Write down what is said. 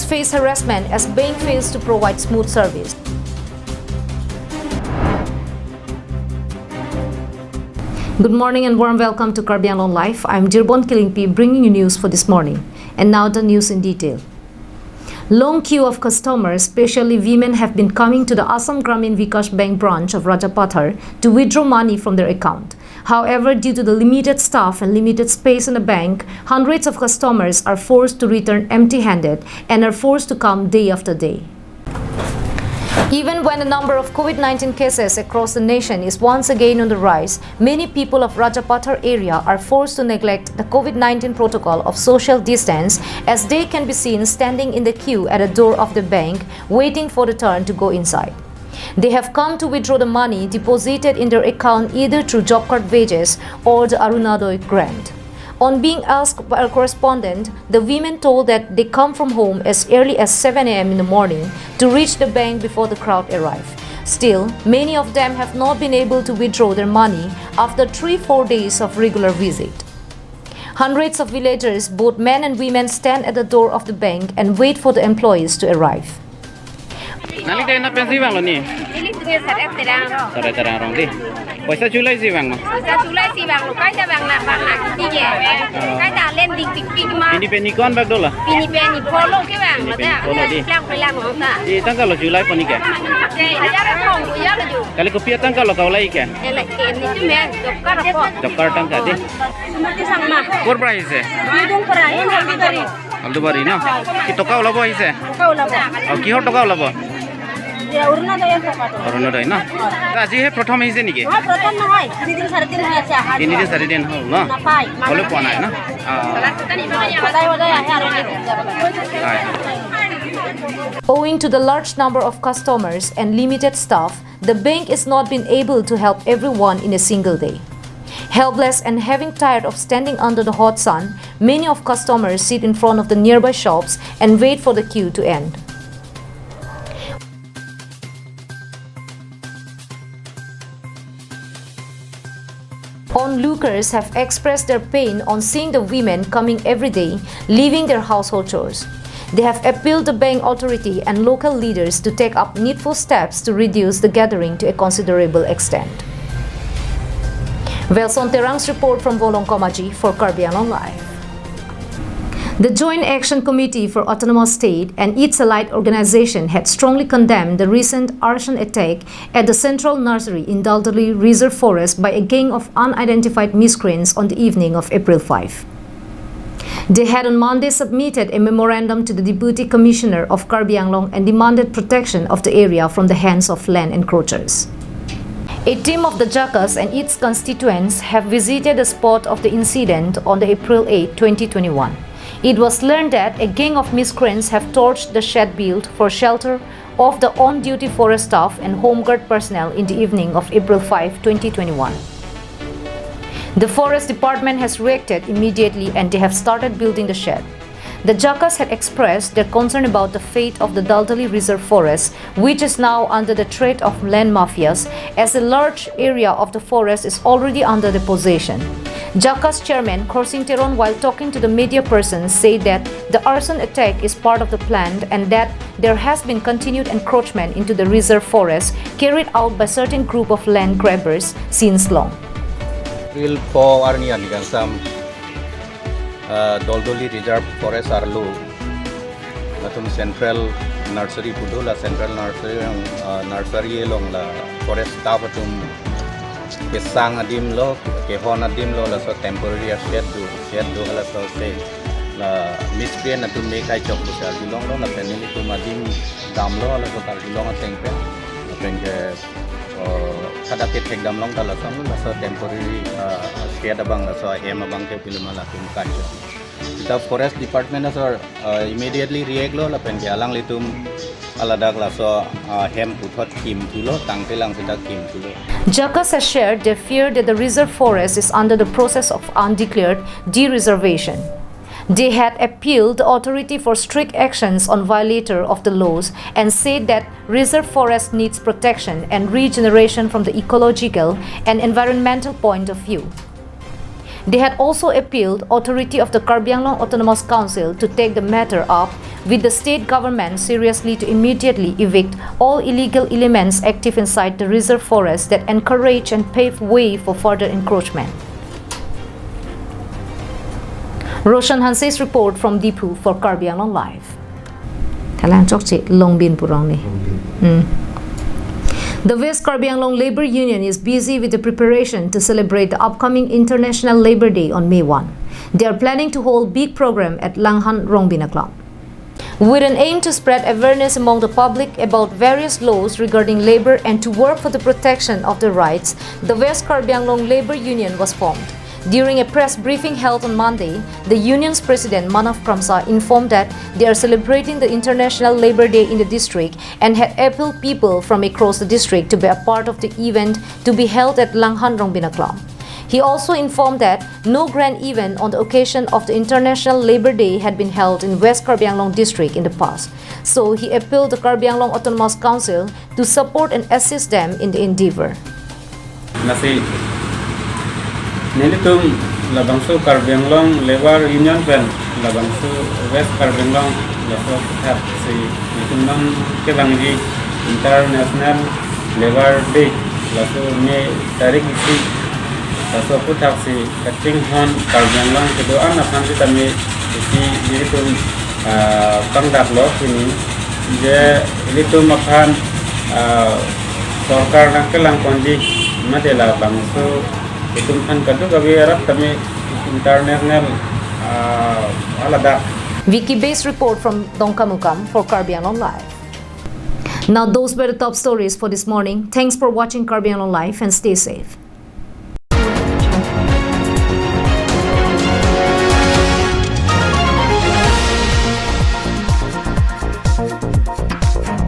face harassment as bank fails to provide smooth service. Good morning and warm welcome to Carbianlong Live. I'm Jirbon Kilingpi bringing you news for this morning. And now the news in detail. Long queue of customers, especially women, have been coming to the Assam Gramin Vikas Bank branch of Rajapathar to withdraw money from their account. However, due to the limited staff and limited space in the bank, hundreds of customers are forced to return empty-handed and are forced to come day after day. Even when the number of COVID-19 cases across the nation is once again on the rise, many people of Rajapathar area are forced to neglect the COVID-19 protocol of social distance as they can be seen standing in the queue at the door of the bank waiting for the turn to go inside. They have come to withdraw the money deposited in their account either through job card wages or the Arunodaya grant. On being asked by our correspondent, the women told that they come from home as early as 7 a.m. in the morning to reach the bank before the crowd arrive. Still, many of them have not been able to withdraw their money after 3-4 days of regular visit. Hundreds of villagers, both men and women, stand at the door of the bank and wait for the employees to arrive. Nalika na pensi bang lo ni? Ini tugas saya terang. Sare terang rong di. Paisa chulai si bang ma? Paisa chulai si bang lo. Kaya bang na di je. Kaya len ding tik ma. Ini peni kon bag dola? Ini peni polo ke bang lo ta. Polo di. Pelang ho ta. Di tangka lo chulai pani ke? Ajar thong ya lo ju. Kali ko pia tangka lo kau lai ke? Ele ni tu me dokar ko. Dokar tangka di. Mati sama. Kor price se? Bidung perai haldi dari. Aldo bari na? Ki toka labo ise? Kau labo. Au ki hor toka labo? Ya Arunodaya toka to. Arunodaya na? Aji he prothom ise niki? Ha prothom na hoy. 3 din 4 din hoy acha. 3 din 4 din hol na? Napai. Bole pona hai na? Owing to the large number of customers and limited staff, the bank is not been able to help everyone in a single day. Helpless and having tired of standing under the hot sun, many of customers sit in front of the nearby shops and wait for the queue to end. Onlookers have expressed their pain on seeing the women coming every day, leaving their household chores. They have appealed to bank authority and local leaders to take up needful steps to reduce the gathering to a considerable extent. Velson Terang's report from Volong Komaji for Carbianlong Live. The Joint Action Committee for Autonomous State and its allied organization had strongly condemned the recent arson attack at the Central Nursery in Daldali Reserve Forest by a gang of unidentified miscreants on the evening of April 5. They had on Monday submitted a memorandum to the Deputy Commissioner of Carbianlong and demanded protection of the area from the hands of land encroachers. A team of the Jakas and its constituents have visited the spot of the incident on the April 8, 2021. It was learned that a gang of miscreants have torched the shed built for shelter of the on-duty forest staff and home guard personnel in the evening of April 5, 2021. The forest department has reacted immediately and they have started building the shed. The Jakas had expressed their concern about the fate of the Daldali Reserve Forest, which is now under the threat of land mafias, as a large area of the forest is already under the possession. Jakas chairman Khorsing Teron, while talking to the media persons, said that the arson attack is part of the plan and that there has been continued encroachment into the reserve forest carried out by certain group of land grabbers since long. April 4 arnian gansam Daldali Reserve Forest arlu latum Central Nursery pudu la Central Nursery long la forest staff atum kesang adim lo kehon adim lo la so temporary shed do la so se la miscreant atum me kai chok busal dilong lo la penili tu madim dam lo la so tar dilong atengpe apenge kada petek dam long la sam la so temporary shed abang la so hem abang te piluma la tum kai the forest department has immediately react lo la pen alang litum aladak la so hem puthot kim tulo tangte lang sida kim tulo. Jakas has shared their fear that the reserve forest is under the process of undeclared dereservation. They had appealed the authority for strict actions on violator of the laws and said that reserve forest needs protection and regeneration from the ecological and environmental point of view. They had also appealed authority of the Karbi Anglong Autonomous Council to take the matter up with the state government seriously to immediately evict all illegal elements active inside the reserve forest that encourage and pave way for further encroachment. Roshan Hanse's report from Dipu for Karbi Anglong Live. The West Karbi Anglong Labour Union is busy with the preparation to celebrate the upcoming International Labour Day on May 1. They are planning to hold big program at Langhan Rongbina Club. With an aim to spread awareness among the public about various laws regarding labor and to work for the protection of the rights, the West Karbi Anglong Labour Union was formed. During a press briefing held on Monday, the union's president Manav Kramsa informed that they are celebrating the International Labour Day in the district and had appealed people from across the district to be a part of the event to be held at Langhan Rongbina Club. He also informed that no grand event on the occasion of the International Labour Day had been held in West Karbi Anglong district in the past. So he appealed the Karbi Anglong Autonomous Council to support and assist them in the endeavour. Nilitum labangsu Karbi Anglong Labour Union pen labangsu West Karbi Anglong Labour Club si nitumang kebangi International Labour Day lasu Mei tarik isi lasu putak si cutting hon Karbi Anglong kedoan akan kita Mei isi nilitum pangdak lo ini je nilitum akan sorkar nangkelang konji madela bangsu international alada. Wiki-based report from Dongkamukam for Karbi Anglong Live. Now those were the top stories for this morning. Thanks for watching Karbi Anglong Live and stay safe.